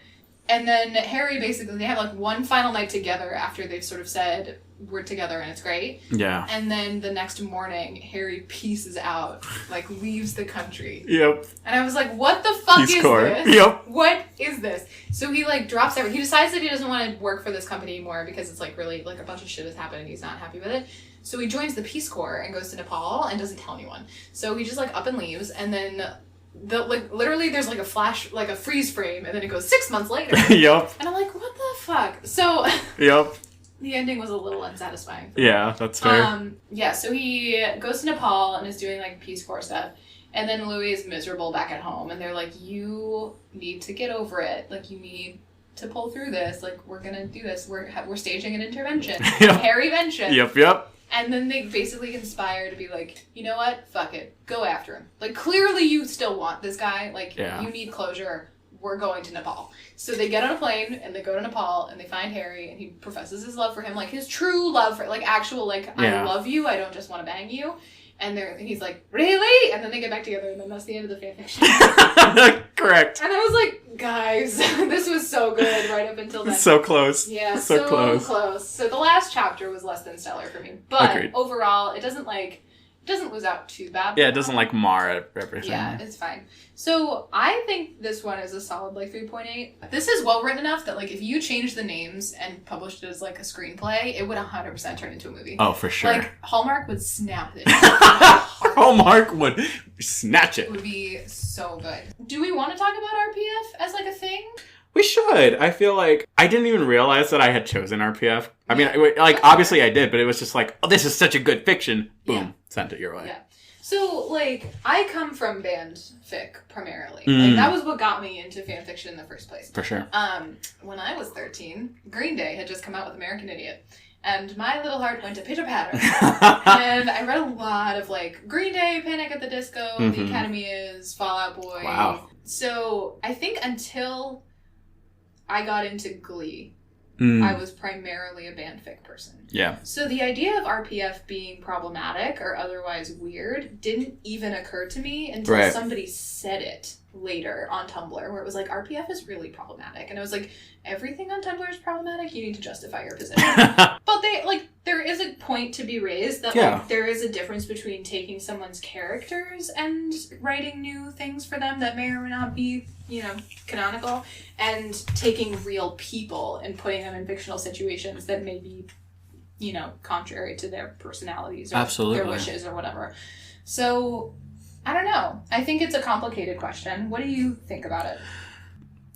And then Harry basically, they have like one final night together after they've sort of said, we're together and it's great. Yeah. And then the next morning, Harry pieces out, like leaves the country. Yep. And I was like, what the fuck is this? Yep. What is this? So he like drops everything. He decides that he doesn't want to work for this company anymore because it's like really like a bunch of shit has happened and he's not happy with it. So he joins the Peace Corps and goes to Nepal and doesn't tell anyone. So he just like up and leaves and then literally there's like a flash, like a freeze frame and then it goes 6 months later. Yep. And I'm like, what the fuck? So yep. The ending was a little unsatisfying. Yeah, that's fair. So he goes to Nepal and is doing like Peace Corps stuff. And then Louis is miserable back at home and they're like, you need to get over it. Like you need to pull through this. Like we're gonna do this. We're staging an intervention. Yep. Harry-vention. Yep. And then they basically conspire to be like, you know what? Fuck it. Go after him. Like, clearly you still want this guy. Like, you need closure. We're going to Nepal. So they get on a plane, and they go to Nepal, and they find Harry, and he professes his love for him. Like, his true love for, like, actual, like, I love you. I don't just want to bang you. And he's like, really? And then they get back together, and then that's the end of the fanfiction. Correct. And I was like, guys, this was so good right up until then. So close. Yeah, so close. So the last chapter was less than stellar for me. But overall, it doesn't lose out too bad. Yeah, it doesn't like mar everything. Yeah, it's fine. So I think this one is a solid like 3.8. This is well written enough that like if you changed the names and published it as like a screenplay, it would 100% turn into a movie. Oh, for sure. Like Hallmark would snap it. Hallmark would snatch it. It would be so good. Do we want to talk about RPF as like a thing? We should. I feel like I didn't even realize that I had chosen RPF. I mean, like, obviously I did, but it was just like, oh, this is such a good fiction. Boom. Sent it your way. Yeah. So, like, I come from band fic, primarily. Like, that was what got me into fanfiction in the first place. For sure. When I was 13, Green Day had just come out with American Idiot. And my little heart went to pitter-patter. And I read a lot of, like, Green Day, Panic at the Disco, The Academy is, Fall Out Boy. Wow. So, I think until I got into Glee, I was primarily a fanfic person. Yeah. So the idea of RPF being problematic or otherwise weird didn't even occur to me until somebody said it later on Tumblr, where it was like, RPF is really problematic. And I was like, everything on Tumblr is problematic? You need to justify your position. But there is a point to be raised that like, there is a difference between taking someone's characters and writing new things for them that may or may not be, canonical, and taking real people and putting them in fictional situations that may be, contrary to their personalities or their wishes or whatever. So I don't know. I think it's a complicated question. What do you think about it?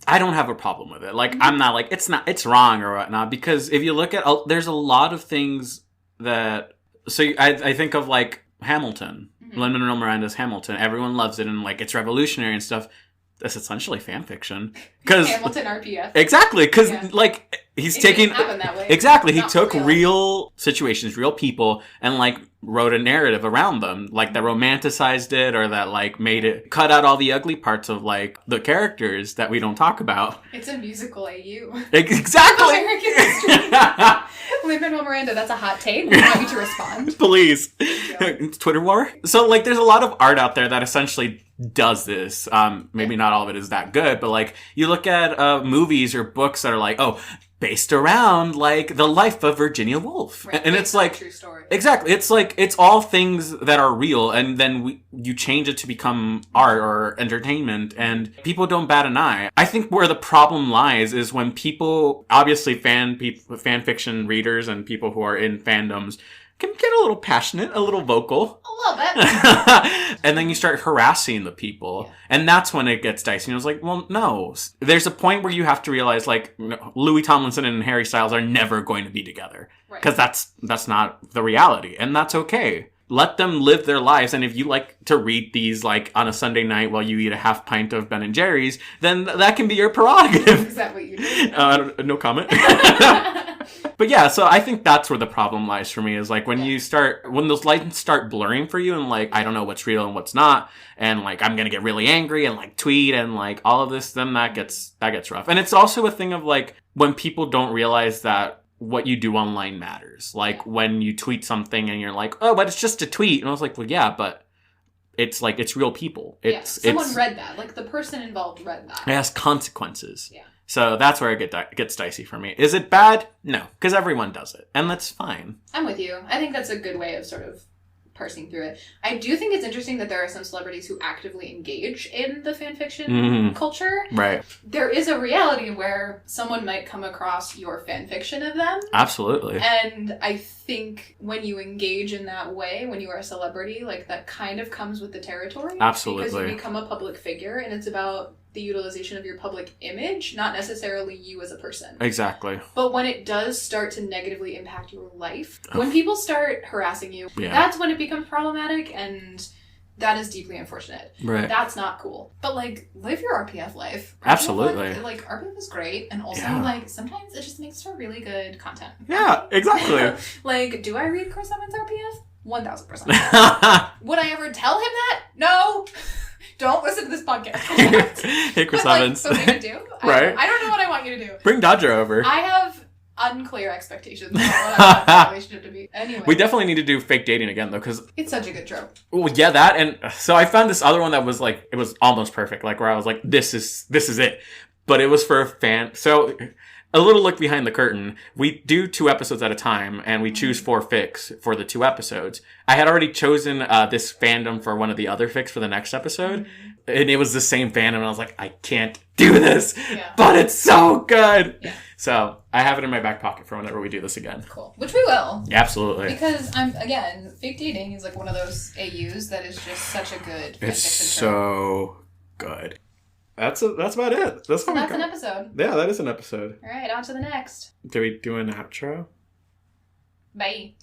I don't have a problem with it. Like, I'm not like, it's wrong or whatnot, because if you look at, there's a lot of things that, so I think of like Hamilton, Lin-Manuel Miranda's Hamilton. Everyone loves it and like it's revolutionary and stuff. That's essentially fan fiction. Hamilton RPF. Exactly, because like he's taking happen that way. Exactly, he took real situations, real people, and like wrote a narrative around them, like that romanticized it or that like made it cut out all the ugly parts of like the characters that we don't talk about. It's a musical AU. Exactly. Lin-Manuel Miranda, that's a hot take. We want you to respond. Please. Twitter war. So like there's a lot of art out there that essentially does this. Maybe not all of it is that good, but like you look at movies or books that are like, oh, based around like the life of Virginia Woolf. Right. And it's like true story. Exactly. It's like it's all things that are real, and then you change it to become art or entertainment, and people don't bat an eye. I think where the problem lies is when people, obviously fan fiction readers and people who are in fandoms, can get a little passionate, a little vocal. A little bit. And then you start harassing the people. Yeah. And that's when it gets dicey. And I was like, well, no. There's a point where you have to realize, like, Louis Tomlinson and Harry Styles are never going to be together. Because that's not the reality. And that's okay. Let them live their lives. And if you like to read these, like, on a Sunday night while you eat a half pint of Ben & Jerry's, then that can be your prerogative. Is that what you do? No comment. But yeah, so I think that's where the problem lies for me, is like when those lines start blurring for you and like, I don't know what's real and what's not, and like, I'm gonna get really angry and like tweet and like all of this, then that gets rough. And it's also a thing of like, when people don't realize that what you do online matters. Like when you tweet something and you're like, oh, but it's just a tweet. And I was like, well, yeah, but it's like, it's real people. Someone read that. Like the person involved read that. It has consequences. Yeah. So that's where it gets dicey for me. Is it bad? No, because everyone does it, and that's fine. I'm with you. I think that's a good way of sort of parsing through it. I do think it's interesting that there are some celebrities who actively engage in the fanfiction culture. Right. There is a reality where someone might come across your fanfiction of them. Absolutely. And I think when you engage in that way, when you are a celebrity, like that kind of comes with the territory. Absolutely. Because you become a public figure, and it's about the utilization of your public image, not necessarily you as a person. Exactly. But when it does start to negatively impact your life, when people start harassing you, yeah. That's when it becomes problematic, and that is deeply unfortunate. Right. That's not cool. But like, live your RPF life. Absolutely. Like RPF is great, and also like sometimes it just makes for really good content. Yeah, exactly. Like, do I read Chris Evans' RPF? 1,000%. Would I ever tell him that? No. Don't listen to this podcast. Hey, Chris Evans. But maybe do. Right. I don't know what I want you to do. Bring Dodger over. I have unclear expectations of what I want the relationship to be. Anyway. We definitely need to do fake dating again, though, because it's such a good trope. Well, yeah, that, and so I found this other one that was like, it was almost perfect, like where I was like, this is it. But it was for a fan. So a little look behind the curtain. We do 2 episodes at a time, and we choose 4 fics for the 2 episodes. I had already chosen this fandom for one of the other fics for the next episode, and it was the same fandom, and I was like, I can't do this, but it's so good. Yeah. So I have it in my back pocket for whenever we do this again. Cool. Which we will. Absolutely. Because fake dating is like one of those AUs that is just such a good. It's so good. That's about it. That's an episode. Yeah, that is an episode. All right, on to the next. Do we do an outro? Bye.